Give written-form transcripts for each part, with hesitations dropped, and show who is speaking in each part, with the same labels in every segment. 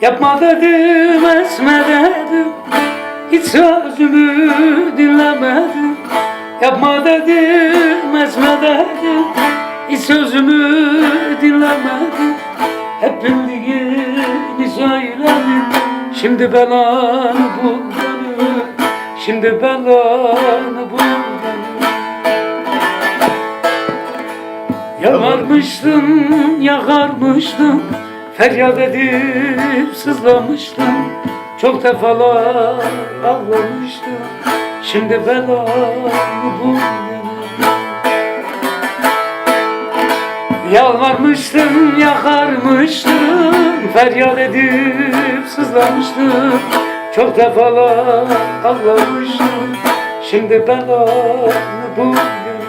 Speaker 1: Yapma dedim, etme dedim, hiç sözümü dinlemedin. Yapma dedim, etme dedim, hiç sözümü dinlemedin. Hep bildiğini söyledin, şimdi belanı bul beni, şimdi belanı bul beni. Yalvarmıştım, yakarmıştım, feryat edip sızlamıştım, çok defalar ağlamıştım, şimdi belanı bul beni. Yalvarmıştım, yakarmıştım, feryat edip sızlamıştım, çok defalar ağlamıştım, şimdi belanı bul beni.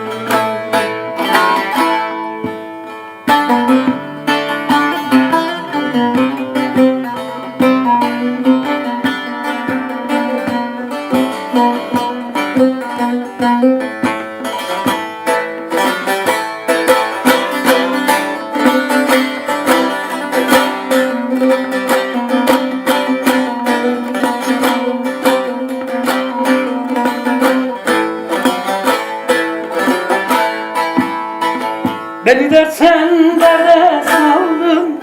Speaker 1: Beni dersen derde saldın,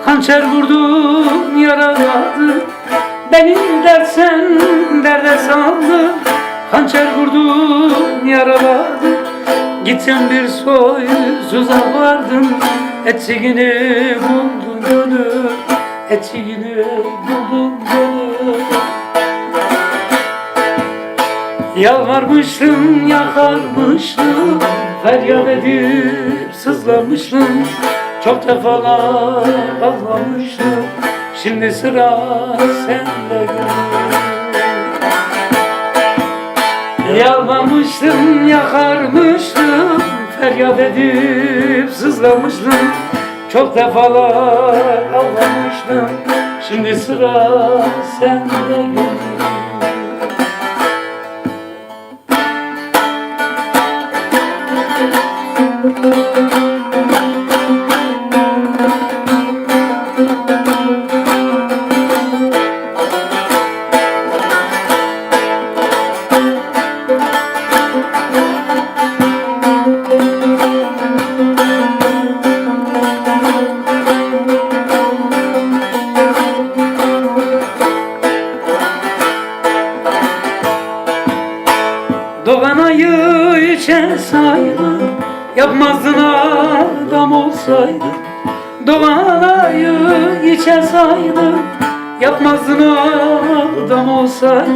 Speaker 1: hançer vurdun yaraladın. Beni dersen derde saldın, hançer vurdun yaraladın. Gitsen bir soysuza vardın, etiğini buldun gönül, etiğini buldun gönül. Yalvarmıştım, yakarmıştım, feryat edip sızlamıştım, çok defalar ağlamıştım, şimdi sıra sende gönül. Yalvarmıştım, yakarmıştım, feryat edip sızlamıştım, çok defalar ağlamıştım, şimdi sıra sende gönül. Doğan ayı içe saydı, yapmazdın adam olsaydı. Doğan ayı içe saydı, yapmazdın adam olsaydı.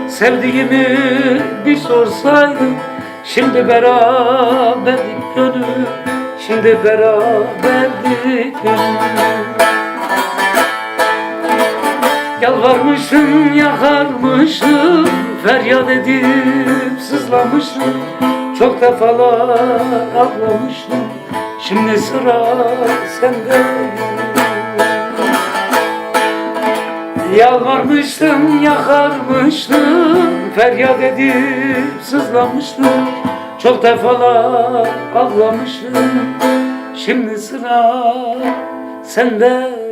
Speaker 1: Sevdiğimi bir sorsaydın, şimdi beraberdik gönül, şimdi beraberdik gönül. Yalvarmıştım, yakarmıştım, feryat edip sızlamıştım, çok defalar ağlamıştım, şimdi sıra sende. Yalvarmıştım, yakarmıştım, feryat edip sızlamıştım, çok defalar ağlamıştım, şimdi sıra sende.